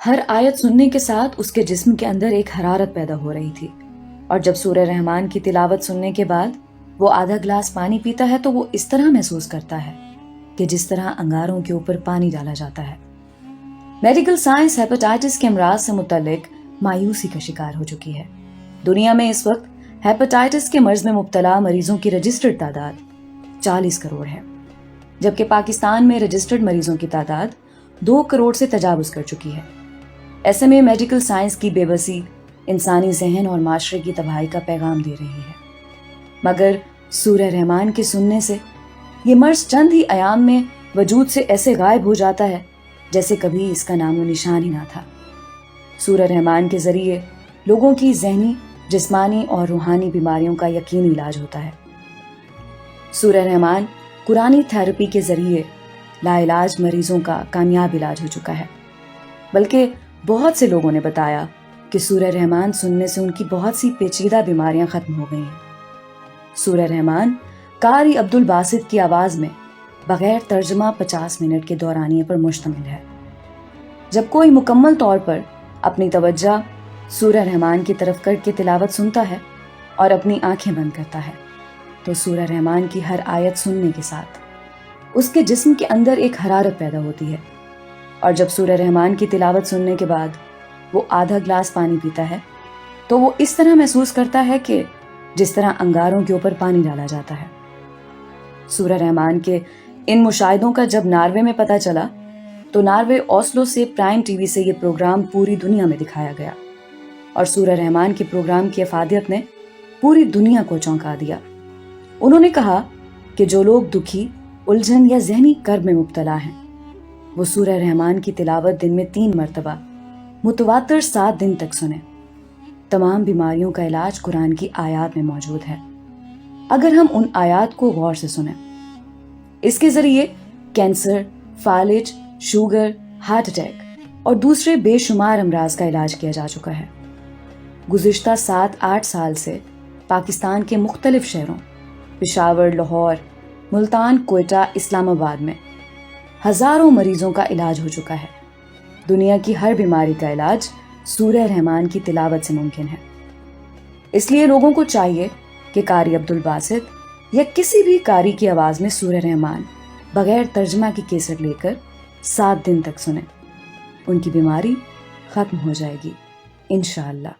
ہر آیت سننے کے ساتھ اس کے جسم کے اندر ایک حرارت پیدا ہو رہی تھی، اور جب سورہ رحمان کی تلاوت سننے کے بعد وہ آدھا گلاس پانی پیتا ہے تو وہ اس طرح محسوس کرتا ہے کہ جس طرح انگاروں کے اوپر پانی ڈالا جاتا ہے۔ میڈیکل سائنس ہیپاٹائٹس کے امراض سے متعلق مایوسی کا شکار ہو چکی ہے۔ دنیا میں اس وقت ہیپاٹائٹس کے مرض میں مبتلا مریضوں کی رجسٹرڈ تعداد 40 کروڑ ہے، جبکہ پاکستان میں رجسٹرڈ مریضوں کی تعداد 2 کروڑ سے تجاوز کر چکی ہے۔ ایسے میں میڈیکل سائنس کی بے بسی انسانی ذہن اور معاشرے کی تباہی کا پیغام دے رہی ہے، مگر سورہ رحمان کے سننے سے یہ مرض چند ہی ایام میں وجود سے ایسے غائب ہو جاتا ہے جیسے کبھی اس کا نام و نشان ہی نہ تھا۔ سورہ رحمان کے ذریعے لوگوں کی ذہنی، جسمانی اور روحانی بیماریوں کا یقینی علاج ہوتا ہے۔ سورہ رحمان قرآنی تھراپی کے ذریعے لا علاج مریضوں کا کامیاب علاج ہو چکا ہے، بلکہ بہت سے لوگوں نے بتایا کہ سورہ رحمان سننے سے ان کی بہت سی پیچیدہ بیماریاں ختم ہو گئی ہیں۔ سورہ رحمان قاری عبدالباسط کی آواز میں بغیر ترجمہ 50 منٹ کے دورانیے پر مشتمل ہے۔ جب کوئی مکمل طور پر اپنی توجہ سورہ رحمان کی طرف کر کے تلاوت سنتا ہے اور اپنی آنکھیں بند کرتا ہے تو سورہ رحمان کی ہر آیت سننے کے ساتھ اس کے جسم کے اندر ایک حرارت پیدا ہوتی ہے، اور جب سورہ رحمان کی تلاوت سننے کے بعد وہ آدھا گلاس پانی پیتا ہے تو وہ اس طرح محسوس کرتا ہے کہ جس طرح انگاروں کے اوپر پانی ڈالا جاتا ہے۔ سورہ رحمان کے ان مشاہدوں کا جب ناروے میں پتہ چلا تو ناروے اوسلو سے پرائم ٹی وی سے یہ پروگرام پوری دنیا میں دکھایا گیا، اور سورہ رحمان کے پروگرام کی افادیت نے پوری دنیا کو چونکا دیا۔ انہوں نے کہا کہ جو لوگ دکھی، الجھن یا ذہنی کرب میں مبتلا ہیں وہ سورہ رحمان کی تلاوت دن میں 3 مرتبہ متواتر 7 دن تک سنیں۔ تمام بیماریوں کا علاج قرآن کی آیات میں موجود ہے، اگر ہم ان آیات کو غور سے سنیں۔ اس کے ذریعے کینسر، فالج، شوگر، ہارٹ اٹیک اور دوسرے بے شمار امراض کا علاج کیا جا چکا ہے۔ گزشتہ 7-8 سال سے پاکستان کے مختلف شہروں پشاور، لاہور، ملتان، کوئٹہ، اسلام آباد میں ہزاروں مریضوں کا علاج ہو چکا ہے۔ دنیا کی ہر بیماری کا علاج سورہ رحمان کی تلاوت سے ممکن ہے۔ اس لیے لوگوں کو چاہیے کہ قاری عبدالباسط یا کسی بھی قاری کی آواز میں سورہ رحمان بغیر ترجمہ کی کیسٹ لے کر 7 دن تک سنیں۔ ان کی بیماری ختم ہو جائے گی انشاءاللہ۔